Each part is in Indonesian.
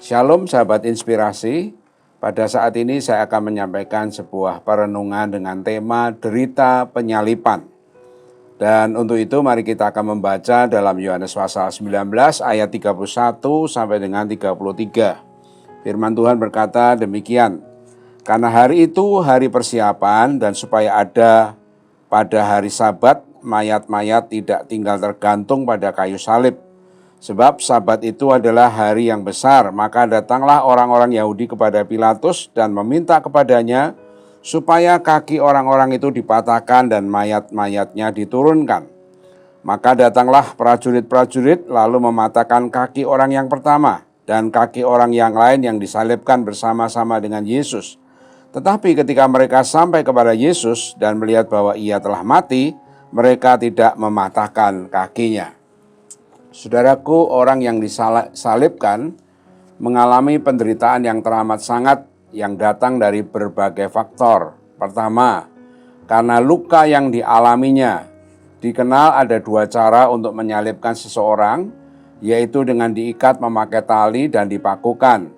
Shalom sahabat inspirasi, pada saat ini saya akan menyampaikan sebuah perenungan dengan tema derita penyalipan. Dan untuk itu mari kita akan membaca dalam Yohanes pasal 19 ayat 31 sampai dengan 33. Firman Tuhan berkata demikian, karena hari itu hari persiapan dan supaya ada pada hari Sabat, mayat-mayat tidak tinggal tergantung pada kayu salib. Sebab Sabat itu adalah hari yang besar, maka datanglah orang-orang Yahudi kepada Pilatus dan meminta kepadanya supaya kaki orang-orang itu dipatahkan dan mayat-mayatnya diturunkan. Maka datanglah prajurit-prajurit lalu mematahkan kaki orang yang pertama dan kaki orang yang lain yang disalibkan bersama-sama dengan Yesus. Tetapi ketika mereka sampai kepada Yesus dan melihat bahwa ia telah mati, mereka tidak mematahkan kakinya. Saudaraku, orang yang disalibkan mengalami penderitaan yang teramat sangat yang datang dari berbagai faktor. Pertama, karena luka yang dialaminya. Dikenal ada dua cara untuk menyalibkan seseorang, yaitu dengan diikat memakai tali dan dipakukan.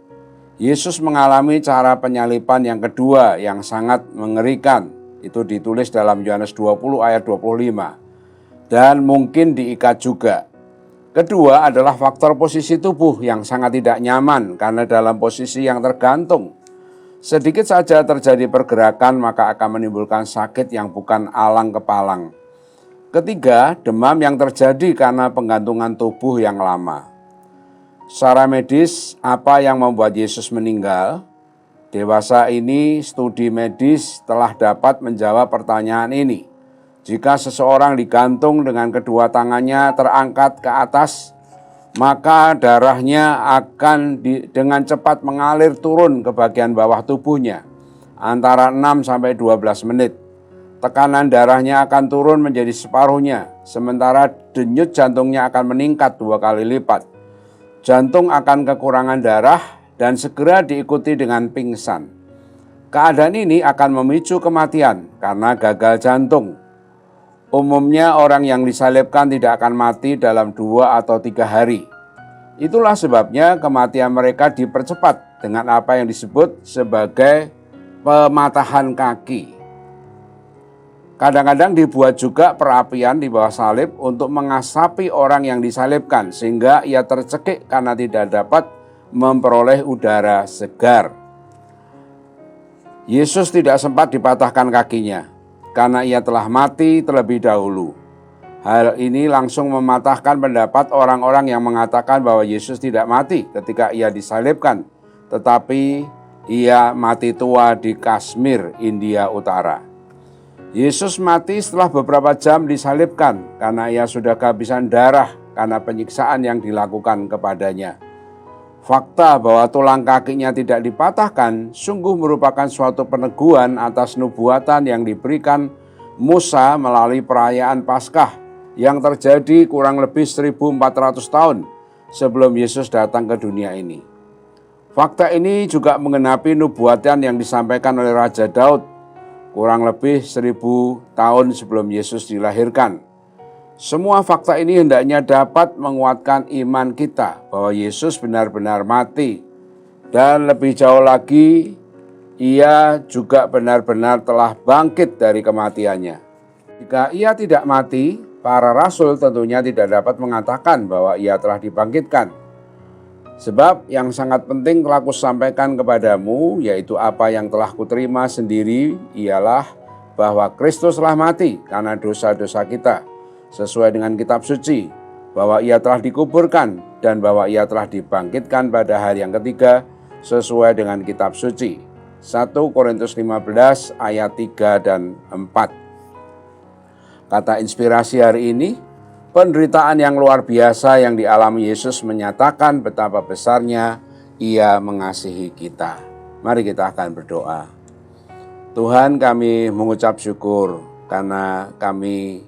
Yesus mengalami cara penyalipan yang kedua yang sangat mengerikan. Itu ditulis dalam Yohanes 20 ayat 25. Dan mungkin diikat juga. Kedua adalah faktor posisi tubuh yang sangat tidak nyaman karena dalam posisi yang tergantung. Sedikit saja terjadi pergerakan maka akan menimbulkan sakit yang bukan alang kepalang. Ketiga, demam yang terjadi karena penggantungan tubuh yang lama. Secara medis, apa yang membuat Yesus meninggal? Dewasa ini studi medis telah dapat menjawab pertanyaan ini. Jika seseorang digantung dengan kedua tangannya terangkat ke atas, maka darahnya akan dengan cepat mengalir turun ke bagian bawah tubuhnya, antara 6 sampai 12 menit. Tekanan darahnya akan turun menjadi separuhnya, sementara denyut jantungnya akan meningkat 2 kali lipat. Jantung akan kekurangan darah dan segera diikuti dengan pingsan. Keadaan ini akan memicu kematian karena gagal jantung. Umumnya orang yang disalibkan tidak akan mati dalam 2 atau 3 hari. Itulah sebabnya kematian mereka dipercepat dengan apa yang disebut sebagai pematahan kaki. Kadang-kadang dibuat juga perapian di bawah salib untuk mengasapi orang yang disalibkan sehingga ia tercekik karena tidak dapat memperoleh udara segar. Yesus tidak sempat dipatahkan kakinya karena ia telah mati terlebih dahulu. Hal ini langsung mematahkan pendapat orang-orang yang mengatakan bahwa Yesus tidak mati ketika ia disalibkan, tetapi ia mati tua di Kashmir, India Utara. Yesus mati setelah beberapa jam disalibkan karena ia sudah kehabisan darah karena penyiksaan yang dilakukan kepadanya. Fakta bahwa tulang kakinya tidak dipatahkan sungguh merupakan suatu peneguhan atas nubuatan yang diberikan Musa melalui perayaan Paskah yang terjadi kurang lebih 1400 tahun sebelum Yesus datang ke dunia ini. Fakta ini juga menggenapi nubuatan yang disampaikan oleh Raja Daud kurang lebih 1000 tahun sebelum Yesus dilahirkan. Semua fakta ini hendaknya dapat menguatkan iman kita bahwa Yesus benar-benar mati. Dan lebih jauh lagi, ia juga benar-benar telah bangkit dari kematiannya. Jika ia tidak mati, para rasul tentunya tidak dapat mengatakan bahwa ia telah dibangkitkan. Sebab yang sangat penting telah kusampaikan kepadamu, yaitu apa yang telah kuterima sendiri, ialah bahwa Kristus telah mati karena dosa-dosa kita, sesuai dengan kitab suci, bahwa ia telah dikuburkan dan bahwa ia telah dibangkitkan pada hari yang ketiga sesuai dengan kitab suci. 1 Korintus 15 ayat 3 dan 4. Kata inspirasi hari ini, penderitaan yang luar biasa yang dialami Yesus menyatakan betapa besarnya ia mengasihi kita. Mari kita akan berdoa. Tuhan, kami mengucap syukur karena kami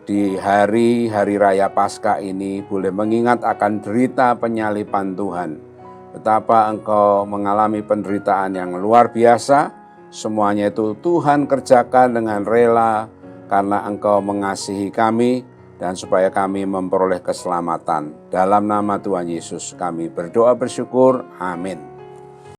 di hari raya Paskah ini boleh mengingat akan derita penyalipan Tuhan. Betapa Engkau mengalami penderitaan yang luar biasa, semuanya itu Tuhan kerjakan dengan rela karena Engkau mengasihi kami dan supaya kami memperoleh keselamatan. Dalam nama Tuhan Yesus kami berdoa bersyukur. Amin.